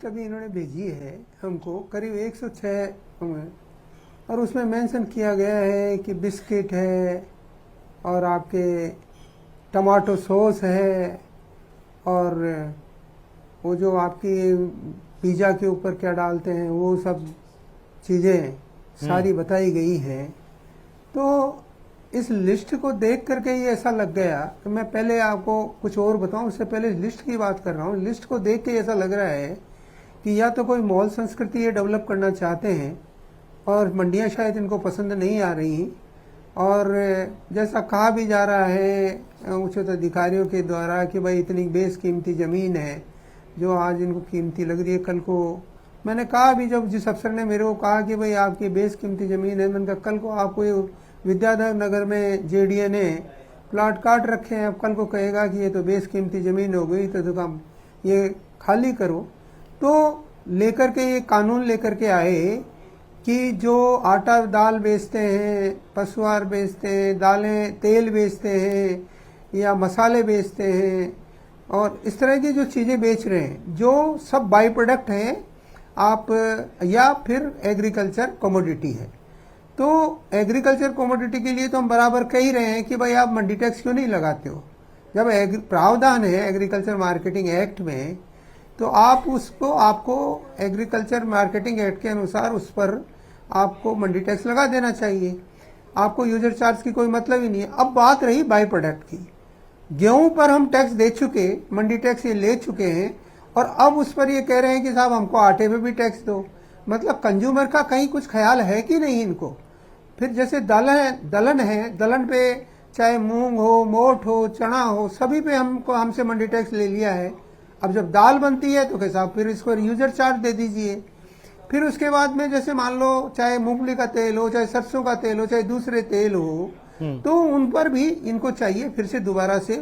कभी इन्होंने भेजी है हमको करीब 106 होंगे और उसमें मेंशन किया गया है कि बिस्किट है और आपके टमाटो सॉस है और वो जो आपकी पिज़्ज़ा के ऊपर क्या डालते हैं वो सब चीज़ें सारी बताई गई हैं। तो इस लिस्ट को देख करके ये ऐसा लग गया कि मैं पहले आपको कुछ और बताऊं, उससे पहले लिस्ट की बात कर रहा हूँ। लिस्ट को देख के ऐसा लग रहा है कि या तो कोई मॉल संस्कृति ये डेवलप करना चाहते हैं और मंडियां शायद इनको पसंद नहीं आ रही, और जैसा कहा भी जा रहा है उच्चतम अधिकारियों के द्वारा कि भाई इतनी बेशकीमती ज़मीन है जो आज इनको कीमती लग रही है, कल को मैंने कहा भी, जब जिस अफसर ने मेरे को कहा कि भाई आपकी बेशकीमती ज़मीन है, मैंने कहा कल को आपको ये विद्याधर नगर में जेडीए ने प्लाट काट रखे हैं, अब कल को कहेगा कि ये तो बेशकीमती ज़मीन हो गई तो दुकान ये खाली करो। तो लेकर के ये कानून लेकर के आए कि जो आटा दाल बेचते हैं, पशुआहार बेचते हैं, दालें तेल बेचते हैं या मसाले बेचते हैं और इस तरह की जो चीज़ें बेच रहे हैं जो सब बाई प्रोडक्ट हैं आप, या फिर एग्रीकल्चर कमोडिटी है, तो एग्रीकल्चर कमोडिटी के लिए तो हम बराबर कह ही रहे हैं कि भाई आप मंडी टैक्स क्यों नहीं लगाते हो। जब प्रावधान है एग्रीकल्चर मार्केटिंग एक्ट में तो आप उसको, आपको एग्रीकल्चर मार्केटिंग एक्ट के अनुसार उस पर आपको मंडी टैक्स लगा देना चाहिए, आपको यूजर चार्ज की कोई मतलब ही नहीं है। अब बात रही बाई प्रोडक्ट की, गेहूं पर हम टैक्स दे चुके, मंडी टैक्स ये ले चुके हैं और अब उस पर ये कह रहे हैं कि साहब हमको आटे पे भी टैक्स दो। मतलब कंज्यूमर का कहीं कुछ ख्याल है कि नहीं इनको। फिर जैसे दलहन है, दलहन पे चाहे मूंग हो, मोठ हो, चना हो, सभी पे हमसे मंडी टैक्स ले लिया है। अब जब दाल बनती है तो कैसा फिर इसको यूजर चार्ज दे दीजिए। फिर उसके बाद में जैसे मान लो चाहे मूंगफली का तेल हो, चाहे सरसों का तेल हो, चाहे दूसरे तेल हो, तो उन पर भी इनको चाहिए फिर से दोबारा से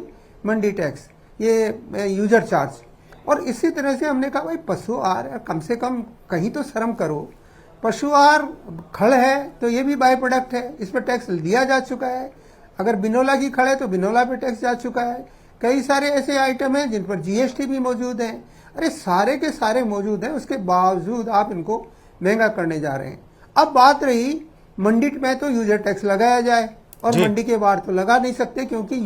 मंडी टैक्स, ये यूजर चार्ज। और इसी तरह से हमने कहा भाई पशु आहार कम से कम कहीं तो शर्म करो। पशु आहार खड़ है तो ये भी बाई प्रोडक्ट है, इस पर टैक्स दिया जा चुका है। अगर बिनोला की खड़ है तो बिनोला पे टैक्स जा चुका है। कई सारे ऐसे आइटम हैं जिन पर जीएसटी भी मौजूद है। अरे सारे के सारे मौजूद हैं, उसके बावजूद आप इनको महंगा करने जा रहे हैं। अब बात रही मंडी में तो यूजर टैक्स लगाया जाए और मंडी के बाहर तो लगा नहीं सकते, क्योंकि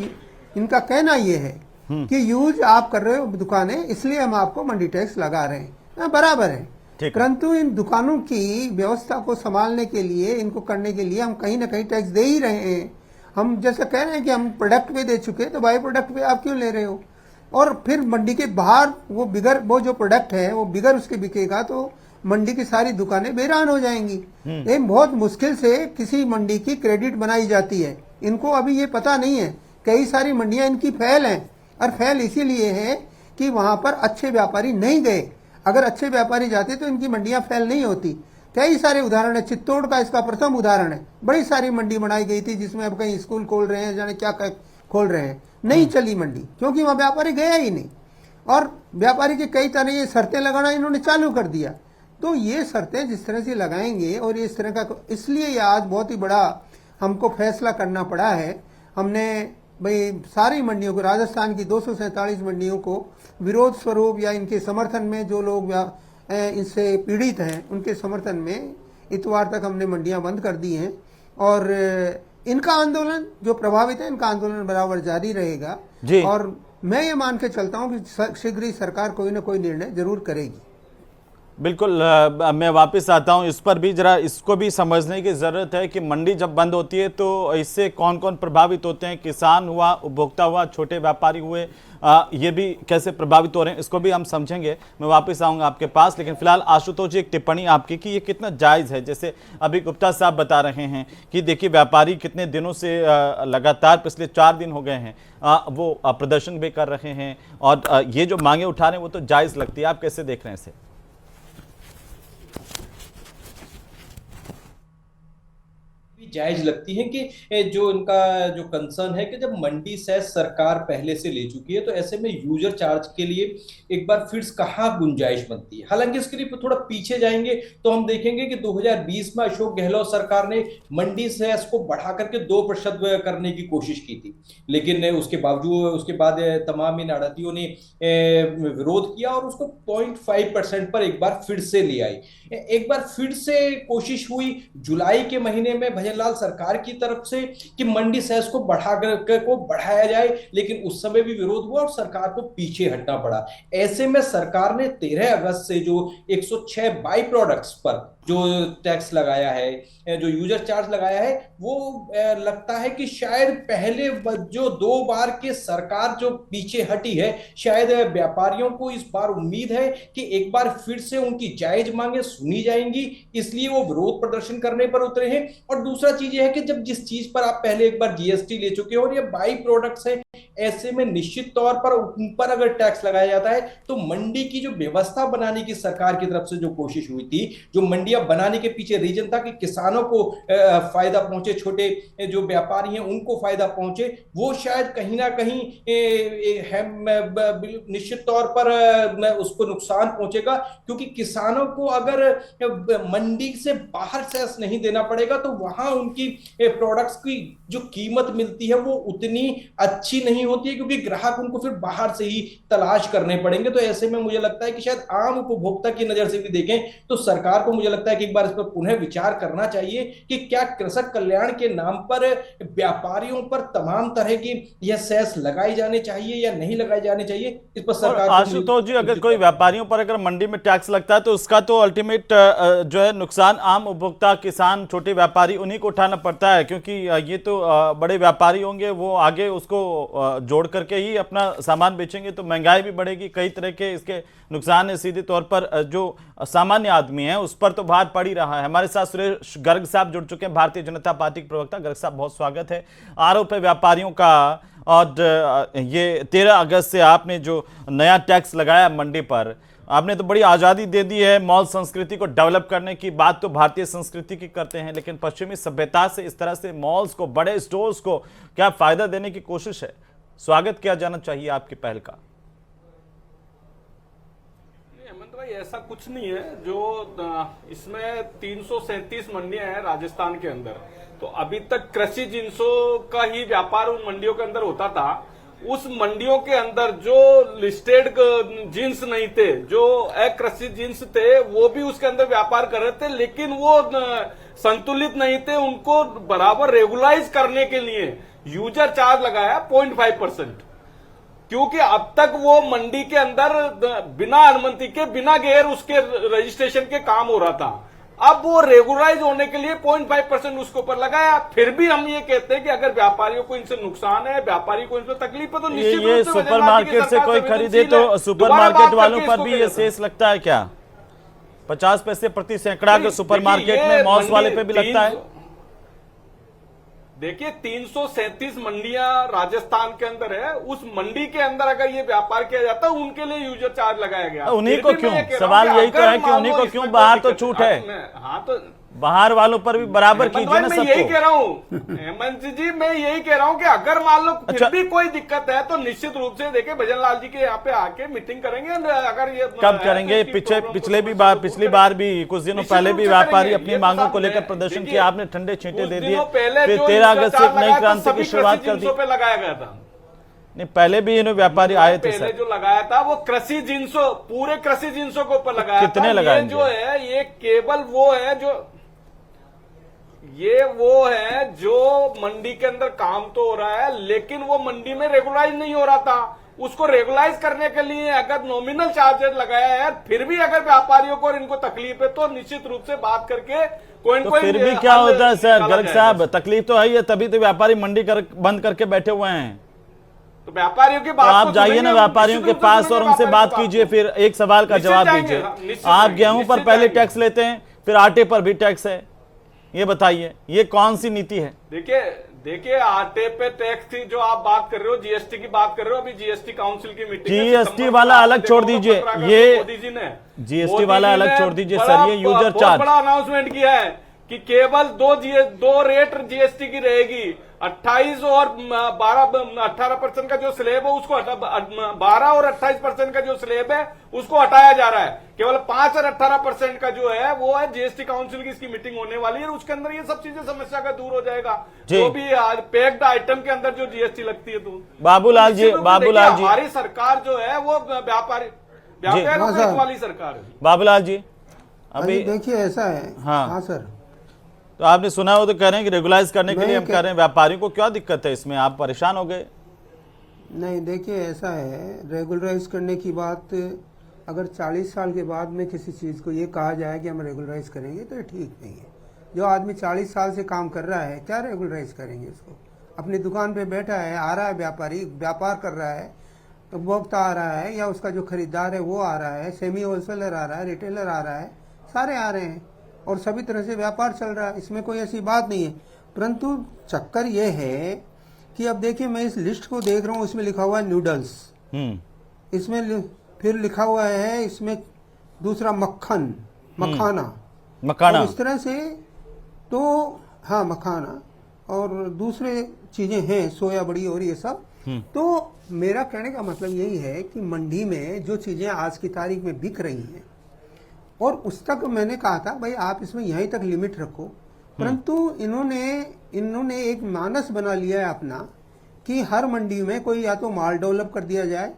इनका कहना यह है कि यूज आप कर रहे हो दुकानें, इसलिए हम आपको मंडी टैक्स लगा रहे हैं। बराबर है, परंतु इन दुकानों की व्यवस्था को संभालने के लिए, इनको करने के लिए हम कहीं ना कहीं टैक्स दे ही रहे हैं। हम जैसा कह रहे हैं कि हम प्रोडक्ट पे दे चुके, तो बाई प्रोडक्ट पे आप क्यों ले रहे हो। और फिर मंडी के बाहर वो जो प्रोडक्ट है वो बिगर उसके बिकेगा तो मंडी की सारी दुकानें बेरान हो जाएंगी। ये बहुत मुश्किल से किसी मंडी की क्रेडिट बनाई जाती है। इनको अभी ये पता नहीं है, कई सारी मंडियां इनकी फैल हैं और फैल इसीलिए है कि वहां पर अच्छे व्यापारी नहीं गए। अगर अच्छे व्यापारी जाते तो इनकी मंडियां फैल नहीं होती। कई सारे उदाहरण है, चित्तौड़ का इसका प्रथम उदाहरण है। बड़ी सारी मंडी बनाई गई थी जिसमें अब कहीं स्कूल खोल रहे हैं, जाने क्या खोल रहे हैं, नहीं चली मंडी क्योंकि वहां व्यापारी गया ही नहीं। और व्यापारी की कई तरह ये शर्तें लगाना इन्होंने चालू कर दिया। तो ये शर्तें जिस तरह से लगाएंगे और इस तरह का, इसलिए ये आज बहुत ही बड़ा हमको फैसला करना पड़ा है। हमने भाई सारी मंडियों को, राजस्थान की 247 मंडियों को विरोध स्वरूप या इनके समर्थन में, जो लोग इनसे पीड़ित हैं उनके समर्थन में इतवार तक हमने मंडियां बंद कर दी हैं। और इनका आंदोलन, जो प्रभावित है, इनका आंदोलन बराबर जारी रहेगा। और मैं ये मान के चलता हूं कि शीघ्र ही सरकार कोई ना कोई निर्णय जरूर करेगी। बिल्कुल, मैं वापस आता हूं। इस पर भी जरा इसको भी समझने की ज़रूरत है कि मंडी जब बंद होती है तो इससे कौन कौन प्रभावित होते हैं। किसान हुआ, उपभोक्ता हुआ, छोटे व्यापारी हुए, ये भी कैसे प्रभावित हो रहे हैं, इसको भी हम समझेंगे। मैं वापस आऊँगा आपके पास, लेकिन फिलहाल आशुतोष जी एक टिप्पणी आपकी कि ये कितना जायज़ है। जैसे अभी गुप्ता साहब बता रहे हैं कि देखिए व्यापारी कितने दिनों से लगातार पिछले 4 दिन हो गए हैं वो प्रदर्शन भी कर रहे हैं और ये जो मांगे उठा रहे हैं वो तो जायज़ लगती है। आप कैसे देख रहे हैं इसे? जायज लगती है कि जो इनका जो कंसर्न है कि जब मंडी सेस सरकार पहले से ले चुकी है तो ऐसे में यूजर चार्ज के लिए एक बार फिर कहाँ गुंजाइश बनती है। हालांकि इसके लिए थोड़ा पीछे जाएंगे तो हम देखेंगे कि 2020 में अशोक गहलोत सरकार ने मंडी सेस को बढ़ा करके 2% करने की कोशिश की थी, लेकिन उसके बावजूद उसके बाद तमाम इन आड़तियों ने विरोध किया और उसको 0.5% पर एक बार फिर से ले आई। एक बार फिर से कोशिश हुई जुलाई के महीने में भजनलाल सरकार की तरफ से कि मंडी सेस को बढ़ाया जाए, लेकिन उस समय भी विरोध हुआ और सरकार को पीछे हटना पड़ा। ऐसे में सरकार ने 13 अगस्त से जो 106 बाई प्रोडक्ट्स पर जो टैक्स लगाया है, जो यूजर चार्ज लगाया है, वो लगता है कि शायद पहले जो 2 बार के सरकार जो पीछे हटी है, शायद व्यापारियों को इस बार उम्मीद है कि एक बार फिर से उनकी जायज मांगे सुनी जाएंगी, इसलिए वो विरोध प्रदर्शन करने पर उतरे हैं। और दूसरा चीज यह है कि जब जिस चीज पर आप पहले एक बार जीएसटी ले चुके हो और ये बाई प्रोडक्ट्स है, ऐसे में निश्चित तौर पर उन पर अगर टैक्स लगाया जाता है तो मंडी की जो व्यवस्था बनाने की सरकार की तरफ से जो कोशिश हुई थी, जो मंडियां बनाने के पीछे रीजन था कि किसानों को फायदा पहुंचे, छोटे जो व्यापारी हैं उनको फायदा पहुंचे, वो शायद कहीं ना कहीं निश्चित तौर पर उसको नुकसान पहुंचेगा, क्योंकि किसानों को अगर मंडी से बाहर सेस नहीं देना पड़ेगा तो वहां उनकी प्रोडक्ट्स की जो कीमत मिलती है वो उतनी अच्छी नहीं होती है, क्योंकि ग्राहक उनको फिर बाहर से ही तलाश करने पड़ेंगे। तो ऐसे में मुझे लगता है कि शायद आम उपभोक्ता की नजर से भी देखें तो सरकार को मुझे लगता है कि एक बार इस पर पुनः विचार करना चाहिए कि क्या कृषक कल्याण के नाम पर व्यापारियों पर तमाम तरह की यह सेस लगाई जाने चाहिए या नहीं लगाई जानी चाहिए, इस पर सरकार। आशुतोष जी, अगर कोई व्यापारियों पर अगर मंडी में टैक्स लगता है तो उसका तो अल्टीमेट जो है नुकसान आम उपभोक्ता, किसान, छोटे व्यापारी उन्हीं को उठाना पड़ता है, क्योंकि ये तो बड़े व्यापारी होंगे, वो आगे उसको जोड़ करके ही अपना सामान बेचेंगे, तो महंगाई भी बढ़ेगी, कई तरह के इसके नुकसान है। सीधे तौर पर जो सामान्य आदमी है उस पर तो भार पड़ ही रहा है। हमारे साथ सुरेश गर्ग साहब जुड़ चुके हैं, भारतीय जनता पार्टी के प्रवक्ता। गर्ग साहब, बहुत स्वागत है। आरोप है व्यापारियों का, और ये 13 अगस्त से आपने जो नया टैक्स लगाया मंडी पर, आपने तो बड़ी आज़ादी दे दी है मॉल संस्कृति को डेवलप करने की। बात तो भारतीय संस्कृति की करते हैं, लेकिन पश्चिमी सभ्यता से इस तरह से मॉल्स को, बड़े स्टोर्स को क्या फायदा देने की कोशिश है? स्वागत किया जाना चाहिए आपकी पहल का। हेमंत भाई, ऐसा कुछ नहीं है। जो इसमें 337 मंडियां हैं राजस्थान के अंदर, तो अभी तक कृषि जिन्सों का ही व्यापार उन मंडियों के अंदर होता था। उस मंडियों के अंदर जो लिस्टेड जींस नहीं थे, जो अकृषि जींस थे, वो भी उसके अंदर व्यापार कर रहे थे, लेकिन वो संतुलित नहीं थे। उनको बराबर रेगुलाइज करने के लिए यूजर चार्ज लगाया 0.5%, क्योंकि अब तक वो मंडी के अंदर बिना अनुमति के, बिना गैर उसके रजिस्ट्रेशन के काम हो रहा था। अब वो रेगुलाइज होने के लिए 0.5% उसके ऊपर लगाया। फिर भी हम ये कहते हैं कि अगर व्यापारियों को इनसे नुकसान है, व्यापारी को इनसे तकलीफ है, तो निश्चित ये सुपरमार्केट से कोई खरीदे तो सुपरमार्केट वालों पर भी ये सेस लगता है क्या? 50 पैसे प्रति सैकड़ा के सुपरमार्केट में मॉल्स वाले पे भी लगता है? देखिए, 337 मंडियां राजस्थान के अंदर है। उस मंडी के अंदर अगर ये व्यापार किया जाता है, उनके लिए यूजर चार्ज लगाया गया। उन्हीं को क्यों? सवाल यही तो है कि उन्हीं को क्यों? बाहर तो छूट है। हाँ, तो बाहर वालों पर भी बराबर कीजिए ना सबको। मैं यही कह रहा हूँ हेमंत जी, मैं यही कह रहा हूँ कि अगर मान लो फिर भी कोई दिक्कत है तो निश्चित रूप से देखिए भजनलाल जी के यहाँ पे आके मीटिंग करेंगे। अगर ये कब करेंगे? पिछली बार भी कुछ दिनों पहले भी व्यापारी अपनी मांगों को लेकर प्रदर्शन किया, आपने ठंडे छींटे दे दिए, फिर 13 अगस्त से नई क्रांति की शुरुआत कर दी। लगाया गया था नहीं, पहले भी इन्होंने व्यापारी आए थे पहले जो लगाया था वो कृषि जिन्सों, पूरे कृषि जिन्सों के ऊपर लगाया। कितने लगाए? जो है ये केवल वो है जो मंडी के अंदर काम तो हो रहा है, लेकिन वो मंडी में रेगुलाइज नहीं हो रहा था। उसको रेगुलाइज करने के लिए अगर नॉमिनल चार्जेस लगाया है, फिर भी अगर व्यापारियों को और इनको तकलीफ है तो निश्चित रूप से बात करके कोई तो फिर भी क्या होता है सर? गर्ग साहब, तकलीफ तो है ही है, तभी तो व्यापारी मंडी बंद करके बैठे हुए हैं। तो व्यापारियों की बात तो आप जाइए ना व्यापारियों के पास और उनसे बात कीजिए, फिर एक सवाल का जवाब दीजिए। आप गेहूं पर पहले टैक्स लेते हैं, फिर आटे पर भी टैक्स है, ये बताइए ये कौन सी नीति है? देखिए आटे पे टैक्स की जो आप बात कर रहे हो, जीएसटी की बात कर रहे हो, अभी जीएसटी काउंसिल की मीटिंग, जीएसटी वाला अलग छोड़ दीजिए, ये जीएसटी वाला अलग छोड़ दीजिए सर, ये यूजर चार्ज बड़ा अनाउंसमेंट किया है कि केवल दो रेट जीएसटी की रहेगी। 28 और 18% का जो स्लेब है उसको 12 और 28% का जो स्लेब है उसको हटाया जा रहा है। केवल 5 और 18% का जो है वो है जीएसटी काउंसिल की इसकी मीटिंग होने वाली है, उसके अंदर ये सब चीजें समस्या का दूर हो जाएगा। जो भी पैक्ड आइटम के अंदर जो जीएसटी लगती है। तो बाबूलाल जी हमारी सरकार जो है वो व्यापारी वाली सरकार है। बाबूलाल जी अभी देखिए ऐसा है। हाँ सर, तो आपने सुना हो तो कह रहे हैं कि रेगुलाइज करने के लिए हम कह रहे हैं, व्यापारियों को क्या दिक्कत है इसमें, आप परेशान हो गए? नहीं देखिए ऐसा है, रेगुलराइज करने की बात अगर 40 साल के बाद में किसी चीज़ को ये कहा जाए कि हम रेगुलराइज करेंगे तो ये ठीक नहीं है। जो आदमी 40 साल से काम कर रहा है क्या रेगुलराइज करेंगे इसको? अपनी दुकान पे बैठा है, आ रहा है व्यापारी, व्यापार कर रहा है, उपभोक्ता आ रहा है या उसका जो खरीदार है वो आ रहा है, सेमी होलसेलर आ रहा है, रिटेलर आ रहा है, सारे आ रहे हैं और सभी तरह से व्यापार चल रहा है, इसमें कोई ऐसी बात नहीं है। परंतु चक्कर ये है कि अब देखिए मैं इस लिस्ट को देख रहा हूँ, इसमें लिखा हुआ है नूडल्स, इसमें फिर लिखा हुआ है इसमें दूसरा मखाना इस तरह से, तो हाँ मखाना और दूसरे चीजें हैं, सोया बड़ी और ये सब। तो मेरा कहने का मतलब यही है कि मंडी में जो चीजें आज की तारीख में बिक रही हैं और उस तक मैंने कहा था भाई आप इसमें यहीं तक लिमिट रखो, परंतु इन्होंने एक मानस बना लिया है अपना कि हर मंडी में कोई या तो माल डेवलप कर दिया जाए,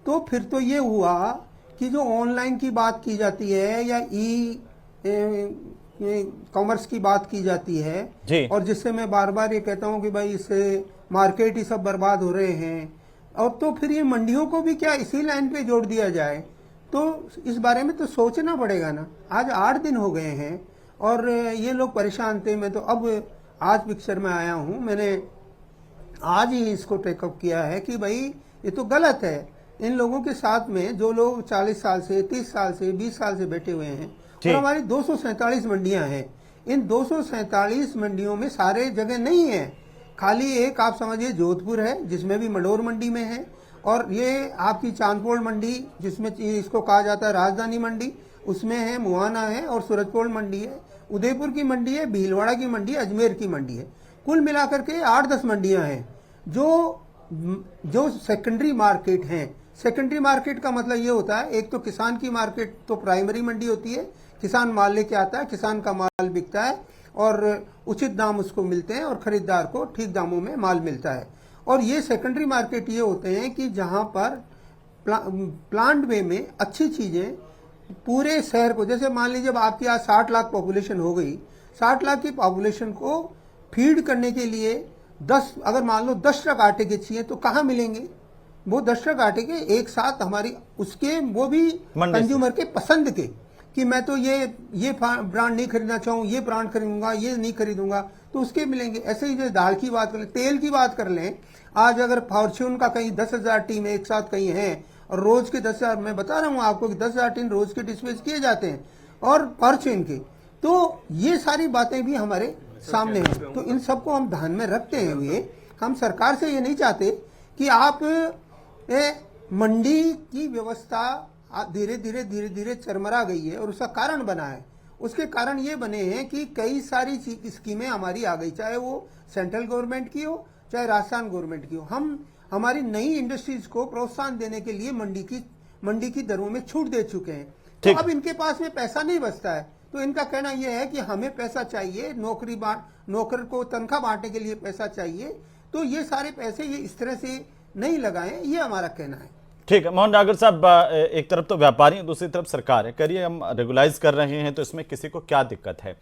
तो फिर तो ये हुआ कि जो ऑनलाइन की बात की जाती है या कॉमर्स की बात की जाती है, और जिससे मैं बार बार ये कहता हूं कि भाई इससे मार्केट ही सब बर्बाद हो रहे हैं, और तो फिर ये मंडियों को भी क्या इसी लाइन पे जोड़ दिया जाए, तो इस बारे में तो सोचना पड़ेगा ना। आज 8 दिन हो गए हैं और ये लोग परेशान थे, मैं तो अब आज पिक्चर में आया हूं, मैंने आज ही इसको टेकअप किया है कि भाई ये तो गलत है। इन लोगों के साथ में जो लोग 40 साल से 30 साल से 20 साल से बैठे हुए हैं, और हमारी 247 मंडियां हैं, इन 247 मंडियों में सारे जगह नहीं है, खाली एक आप समझिए जोधपुर है जिसमें भी मंडोर मंडी में है, और ये आपकी चांदपोल मंडी जिसमें इसको कहा जाता है राजधानी मंडी, उसमें है, मुहाना है और सूरजपोल मंडी है, उदयपुर की मंडी है, भीलवाड़ा की मंडी है, अजमेर की मंडी है। कुल मिलाकर के 8-10 मंडियां हैं जो सेकेंडरी मार्केट हैं। सेकेंडरी मार्केट का मतलब ये होता है, एक तो किसान की मार्केट तो प्राइमरी मंडी होती है, किसान माल लेके आता है, किसान का माल बिकता है और उचित दाम उसको मिलते हैं और खरीदार को ठीक दामों में माल मिलता है। और ये सेकेंडरी मार्केट ये होते हैं कि जहां पर प्लांट वे में अच्छी चीजें पूरे शहर को, जैसे मान लीजिए अब आपकी आज 60 लाख पॉपुलेशन हो गई, 60 लाख की पॉपुलेशन को फीड करने के लिए 10, अगर मान लो 10 ट्रक आटे के चाहिए तो कहाँ मिलेंगे? वो 10 ट्रक आटे के एक साथ हमारी उसके, वो भी कंज्यूमर के पसंद के, कि मैं तो ये ब्रांड नहीं खरीदना चाहूँ, ये ब्रांड खरीदूंगा, ये नहीं खरीदूंगा, तो उसके मिलेंगे। ऐसे ही जो दाल की बात कर लें, तेल की बात कर लें, आज अगर फॉर्च्यून का कहीं 10,000 टीम एक साथ कहीं है और रोज के 10,000, मैं बता रहा हूँ आपको कि 10,000 टीम रोज के डिस्पैच किए जाते हैं और फॉर्च्यून के, तो ये सारी बातें भी हमारे सामने हैं। तो इन सबको हम ध्यान में रखते हुए हम सरकार से ये नहीं चाहते कि आप मंडी की व्यवस्था धीरे धीरे चरमरा गई है और उसका कारण बना है। उसके कारण ये बने हैं कि कई सारी स्कीमें हमारी आ गई, चाहे वो सेंट्रल गवर्नमेंट की हो चाहे राजस्थान गवर्नमेंट की हो। हम हमारी नई इंडस्ट्रीज को प्रोत्साहन देने के लिए मंडी की दरों में छूट दे चुके हैं, तो अब इनके पास में पैसा नहीं बचता है। तो इनका कहना यह है कि हमें पैसा चाहिए, नौकर को तनख्वाह बांटने के लिए पैसा चाहिए, तो ये सारे पैसे ये इस तरह से नहीं लगाएं, ये हमारा कहना है। ठीक है मोहन डागर साहब, एक तरफ तो व्यापारी दूसरी तरफ सरकार है, करिए हम रेगुलाइज कर रहे हैं तो इसमें किसी को क्या दिक्कत है?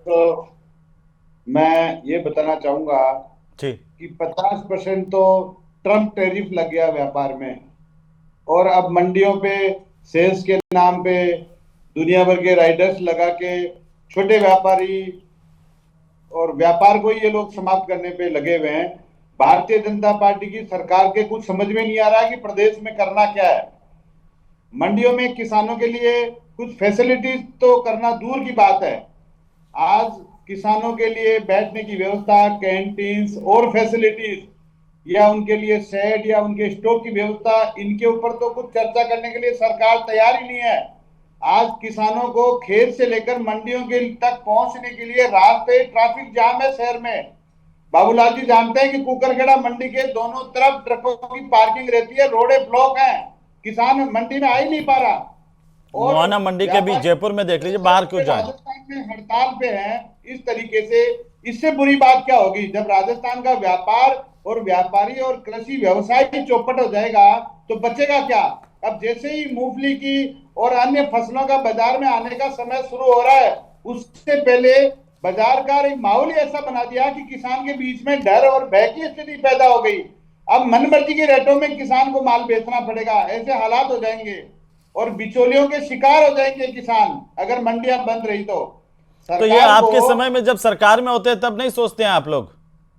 तो मैं ये बताना चाहूंगा कि 50% तो ट्रम्प टैरिफ लग गया व्यापार में, और अब मंडियों पे सेल्स के नाम पे दुनिया भर के राइडर्स लगा के छोटे व्यापारी और व्यापार को ये लोग समाप्त करने पे लगे हुए हैं। भारतीय जनता पार्टी की सरकार के कुछ समझ में नहीं आ रहा है कि प्रदेश में करना क्या है। मंडियों में किसानों के लिए कुछ फैसिलिटीज तो करना दूर की बात है, आज किसानों के लिए बैठने की व्यवस्था, कैंटीन्स और फैसिलिटीज या उनके लिए शेड या उनके स्टॉक की व्यवस्था, इनके ऊपर तो कुछ चर्चा करने के लिए सरकार तैयार ही नहीं है। आज किसानों को खेत से लेकर मंडियों के तक पहुंचने के लिए रास्ते ट्रैफिक जाम है शहर में। बाबूलाल जी जानते हैं कि कुकरखेड़ा मंडी के दोनों तरफ ट्रकों की पार्किंग रहती है, रोडे ब्लॉक हैं, किसान मंडी में आ ही नहीं पा रहा। और मोहना मंडी के बीच जयपुर में देख लीजिए, बाहर क्यों जाए। राजस्थान में हड़ताल पे हैं इस तरीके से, इससे बुरी बात क्या होगी जब राजस्थान का व्यापार और व्यापारी और कृषि व्यवसाय की चौपट हो जाएगा तो बचेगा क्या। अब जैसे ही मूंगफली की और अन्य फसलों का बाजार में आने का समय शुरू हो रहा है, उससे पहले बाजार का एक माहौल ऐसा बना दिया कि किसान के बीच में डर और भय की स्थिति पैदा हो गई। अब मनमर्जी के रेटों में किसान को माल बेचना पड़ेगा, ऐसे हालात हो जाएंगे और बिचौलियों के शिकार हो जाएंगे किसान अगर मंडियां बंद रही तो ये आपके समय में जब सरकार में होते हैं तब नहीं सोचते हैं आप लोग?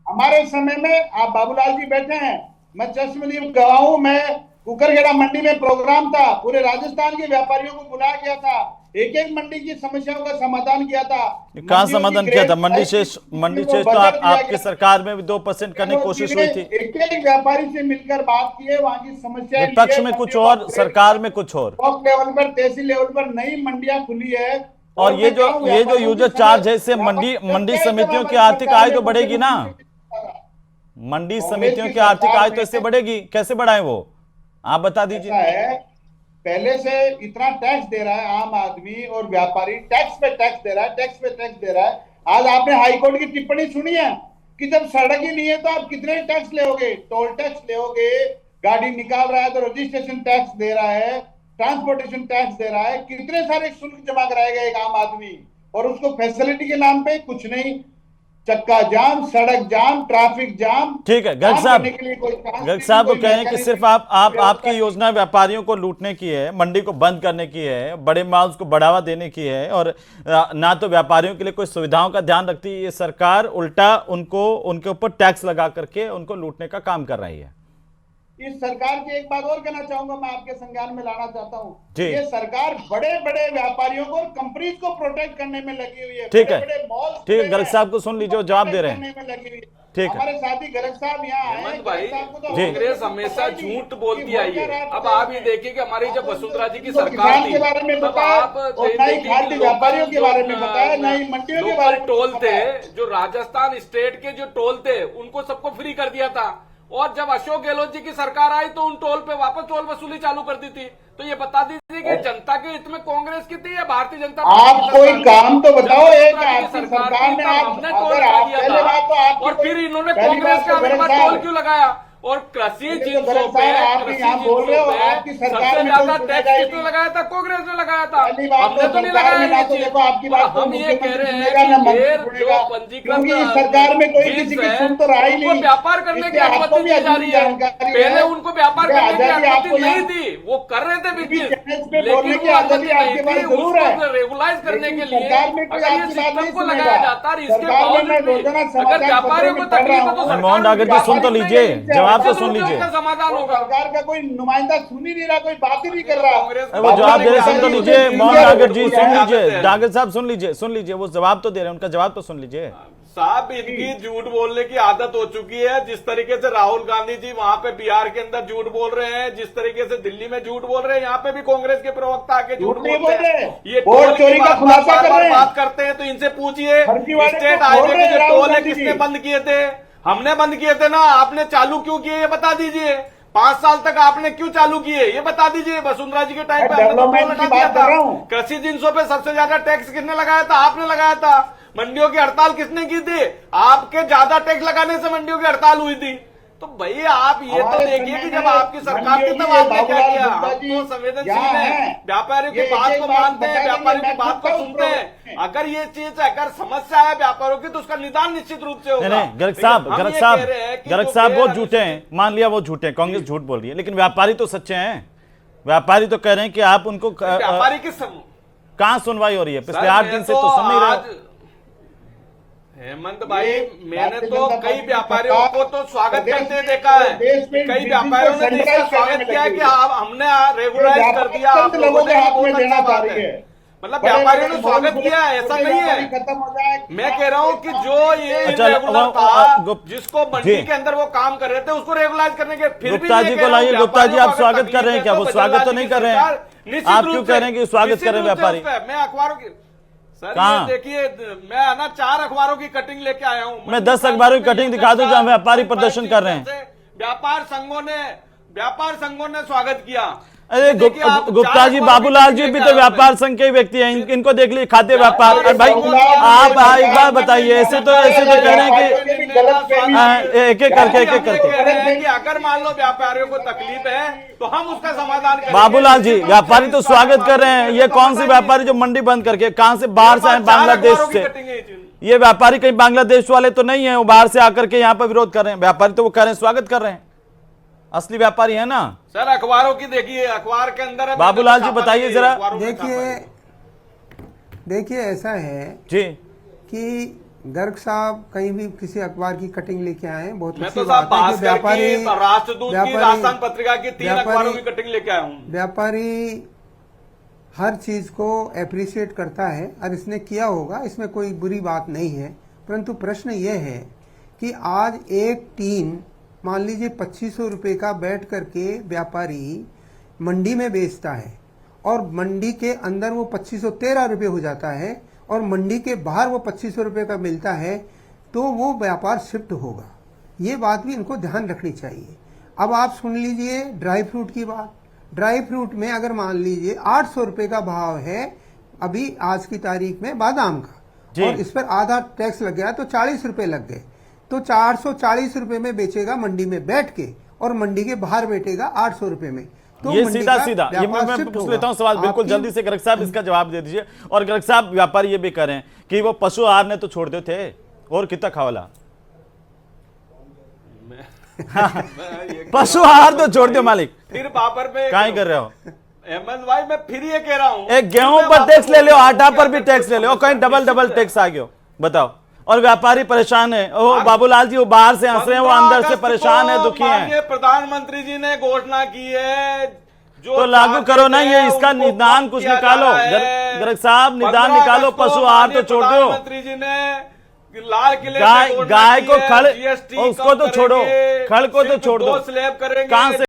हमारे समय में आप बाबूलाल जी बैठे हैं, मैं चश्मदीद गवाह हूं, मैं कुकरखेड़ा मंडी में प्रोग्राम था, पूरे राजस्थान के व्यापारियों को बुलाया गया था, एक एक मंडी की समस्याओं का समाधान किया था। कहाँ समाधान किया था? मंडी शेष तो आपकी सरकार में भी 2% करने की कोशिश हुई थी। एक एक व्यापारी से मिलकर बात की है, वहाँ की समस्या विपक्ष में कुछ और, सरकार में कुछ और। ब्लॉक लेवल पर, तहसील लेवल पर नई मंडियां खुली है। और ये जो यूजर चार्ज है, इससे मंडी समितियों की आर्थिक आय तो बढ़ेगी ना, मंडी समितियों की आर्थिक आय तो इससे बढ़ेगी। कैसे बढ़ाएं वो, आप बता दीजिए। पहले से इतना टैक्स दे रहा है आम आदमी और व्यापारी, टैक्स पे टैक्स दे रहा है, टैक्स पे टैक्स दे रहा है। आज आपने हाईकोर्ट की टिप्पणी सुनी है कि जब सड़क ही नहीं है तो आप कितने टैक्स लेओगे, टोल टैक्स लेओगे, गाड़ी निकाल रहा है तो रजिस्ट्रेशन टैक्स दे रहा है, ट्रांसपोर्टेशन टैक्स दे रहा है, कितने सारे शुल्क जमा कराएगा एक आम आदमी, और उसको फैसिलिटी के नाम पे कुछ नहीं, चक्का जाम, सड़क जाम, ट्रैफिक जाम। ठीक है, गर्ग साहब को कहें कि सिर्फ आपकी योजना व्यापारियों को लूटने की है, मंडी को बंद करने की है, बड़े माल को बढ़ावा देने की है, और ना तो व्यापारियों के लिए कोई सुविधाओं का ध्यान रखती है ये सरकार, उल्टा उनके ऊपर टैक्स लगा करके उनको लूटने का काम कर रही है। इस सरकार की एक बात और कहना चाहूंगा, मैं आपके संज्ञान में लाना चाहता हूँ, ये सरकार बड़े बड़े व्यापारियों को और कंपनीज को प्रोटेक्ट करने में लगी हुई है। ठीक है, बड़े मॉल, ठीक है, गर्ग साहब को सुन लीजिए, जवाब दे रहे हैं। ठीक है, हमारे साथी गर्ग साहब यहाँ आए। भाई, कांग्रेस हमेशा झूठ बोलती आई है। अब आप ये देखिए कि हमारी जब वसुंधरा जी की सरकार थी, के बारे में बताया, व्यापारियों के बारे में बताया, नई मंडियों के बारे में टोल थे, जो राजस्थान स्टेट के जो टोल थे उनको सबको फ्री कर दिया था, और जब अशोक गहलोत जी की सरकार आई तो उन टोल पे वापस टोल वसूली चालू कर दी थी। तो ये बता दीजिए कि जनता के हित में कांग्रेस की थी या भारतीय जनता पार्टी? आप कोई काम तो बताओ, एक आपकी सरकार सरकार में हमने टोल लगा दिया था, और फिर इन्होंने कांग्रेस के आगे पर टोल क्यों लगाया? और कृषि जिनसों पे सबसे ज्यादा टैक्स किसने लगाया था? कांग्रेस ने लगाया था, हमने तो नहीं लगाया। हम ये कह रहे हैं कि जो पंजीकृत सरकार में कोई किसी की सुन तो रहा ही नहीं, व्यापार करने की अनुमति दी जा रही है। पहले उनको व्यापार करने की अनुमति नहीं थी, वो कर रहे थे बिजनेस, लेकिन वो अनुमति नहीं थी उसको रेगुलाइज करने के लिए। अगर ये सिस्टम को लगाया जाता और इसके बावजूद अगर व्यापारियों को तकलीफ है तो मोहन डागर जी सुन तो लीजिए, जवाब तो सुन लीजिए। समाधान होगा। सरकार का कोई नुमाइंदा सुन ही नहीं रहा, कोई बात ही नहीं कर रहा। वो जवाब दे रहे, सुन तो लीजिए। मोहन डागर जी सुन लीजिए, डागर साहब सुन लीजिए, वो जवाब तो दे रहे हैं, उनका जवाब तो सुन लीजिए। साहब, इनकी झूठ बोलने की आदत हो चुकी है। जिस तरीके से राहुल गांधी जी वहां पे बिहार के अंदर झूठ बोल रहे हैं, जिस तरीके से दिल्ली में झूठ बोल रहे हैं, यहाँ पे भी कांग्रेस के प्रवक्ता आके झूठ बोलते हैं। ये टोल चोरी का खुलासा कर रहे हैं, बात करते हैं तो इनसे पूछिए स्टेट हाईवे के जो टोल है किसने बंद किए थे? हमने बंद किए थे ना, आपने चालू क्यों किए ये बता दीजिए। 5 साल तक आपने क्यों चालू किए ये बता दीजिए। वसुंधरा जी के टाइम पे हमने तो टोल हटा दिया था। कृषि जिनसों पे सबसे ज्यादा टैक्स किसने लगाया था? आपने लगाया था। मंडियों की हड़ताल किसने की थी? आपके ज्यादा टैक्स लगाने से मंडियों की हड़ताल हुई थी। तो भाई आप ये तो देखिए कि जब आपकी सरकार थी तब आपने क्या किया। हम तो संवेदनशील हैं, व्यापारियों की बात को मानते हैं, व्यापारियों की बात को सुनते हैं। अगर ये चीज अगर समस्या है व्यापारियों की तो उसका निदान निश्चित रूप से होगा। नहीं, गर्ग साहब वो झूठे हैं, मान लिया वो झूठे हैं, कांग्रेस झूठ बोल रही है, लेकिन व्यापारी तो सच्चे हैं। व्यापारी तो कह रहे हैं कि आप उनको, व्यापारी की कहाँ सुनवाई हो रही है? पिछले 8 दिन से तो सुन नहीं रहे। हेमंत भाई, मैंने तो कई व्यापारियों को तो स्वागत करते देखा है, कई व्यापारियों ने इसका स्वागत किया कि हमने रेगुलराइज कर दिया, आप लोगों ने बहुत अच्छा बात है। मतलब व्यापारियों ने स्वागत किया, ऐसा नहीं है। मैं कह रहा हूँ कि जो ये इरेगुलर था, जिसको मंडी के अंदर वो काम कर रहे थे, उसको रेगुलाइज करने के फिर गुप्ता जी को लाइए। गुप्ता जी, आप स्वागत कर रहे हैं क्या? वो स्वागत तो नहीं कर रहे हैं। निश्चित आप रूप क्यों से- कह रहे हैं कि स्वागत निश्चित करें रूप से व्यापारी? उस पे मैं अखबारों की सर कहाँ? ये देखिए, मैं ना 4 अखबारों की कटिंग लेके आया हूँ। मैं 10 अखबारों की कटिंग दिखा दूं जहां व्यापारी प्रदर्शन कर रहे हैं। व्यापार संघों ने स्वागत किया। अरे ये देखिए, आप गुप्ता 4 जी, अखबारों की बाबूलाल कटिंग जी भी लेके तो आया हूं मैं। व्यापार संघ के ही व्यक्ति हैं, इनको देख लीजिए, खाद्य व्यापार। व्यापार भाई संघों आप ने- एक बात बताइए, ऐसे तो कह रहे हैं कि हाँ, एक एक करके एक एक हम ये करके कह रहे हैं कि अगर मान लो व्यापारियों को तकलीफ है तो हम उसका समाधान करेंगे। बाबूलाल जी, व्यापारी तो स्वागत कर रहे हैं। ये कौन सी व्यापारी जो मंडी बंद करके कहां से बाहर से आए? बांग्लादेश से। ये व्यापारी कहीं बांग्लादेश वाले तो नहीं है, वो बाहर से आकर के यहाँ पर विरोध कर रहे हैं। व्यापारी तो वो कह रहे हैं स्वागत कर रहे हैं, असली व्यापारी है ना। सर अखबारों की देखिए, अखबार के अंदर है। बाबूलाल जी बताइए जरा। देखिए ऐसा है जी कि गर्ग साहब कहीं भी किसी अखबार की कटिंग लेके आए हैं, बहुत मैं अच्छी तो साहब बात है कि भास्कर की, राष्ट्रदूत की, राजस्थान पत्रिका की 3 व्यापारी- अखबारों की कटिंग लेके आया हूँ। व्यापारी हर चीज को अप्रिशिएट करता है और इसने किया होगा, इसमें कोई बुरी बात नहीं है। परंतु प्रश्न ये है कि आज एक टीन मान लीजिए 2500 रुपये का बैठ करके व्यापारी मंडी में बेचता है और मंडी के अंदर वो 2513 रुपये हो जाता है और मंडी के बाहर वो 2500 रुपये का मिलता है, तो वो व्यापार शिफ्ट होगा। ये बात भी इनको ध्यान रखनी चाहिए। अब आप सुन लीजिए ड्राई फ्रूट की बात। ड्राई फ्रूट में अगर मान लीजिए 800 रुपये का भाव है अभी आज की तारीख में बादाम का, और इस पर आधा टैक्स लग गया तो 40 रुपये लग गए, तो 440 रुपये में बेचेगा मंडी में बैठ के और मंडी के बाहर बेचेगा 800 रुपये में। तो ये मंडी सीधा का सीधा ये व्यापार मैं शिफ्ट पूछ होगा। लेता हूं सवाल बिल्कुल आपकी- जल्दी से। गर्ग साहब इसका जवाब दे दीजिए। और गर्ग साहब, व्यापारी ये भी कह रहे हैं कि वो पशु आहार ने तो छोड़ दे थे और कितना खावला पशु आहार तो छोड़ दो मालिक, फिर पापड़ पे क्या ही कर रहे हो? अहमद भाई मैं फिर ये कह रहा हूँ, एक गेहूं पर टैक्स ले लो, आटा पर भी टैक्स ले लो, कहीं डबल डबल टैक्स आ गया, बताओ। और व्यापारी परेशान है। ओ बाबूलाल जी, वो बाहर से हंस रहे हैं, वो अंदर से परेशान है, दुखी हैं। माननीय प्रधानमंत्री जी ने घोषणा की है, जो तो लागू करो ना, ये इसका उनको निदान कम कुछ किया निकालो। जा रहा है। गर्ग साहब, निदान 15 निकालो, अगस्त को पशु आहार तो माननीय छोड़ दो। प्रधानमंत्री जी ने लाल किले गाय पे घोषणा गाय की को है, खड़, GST उसको तो कम छोड़ो, करेंगे, खड़ को तो सिर्फ छोड़ दो। 2 स्लैब करेंगे। कहां से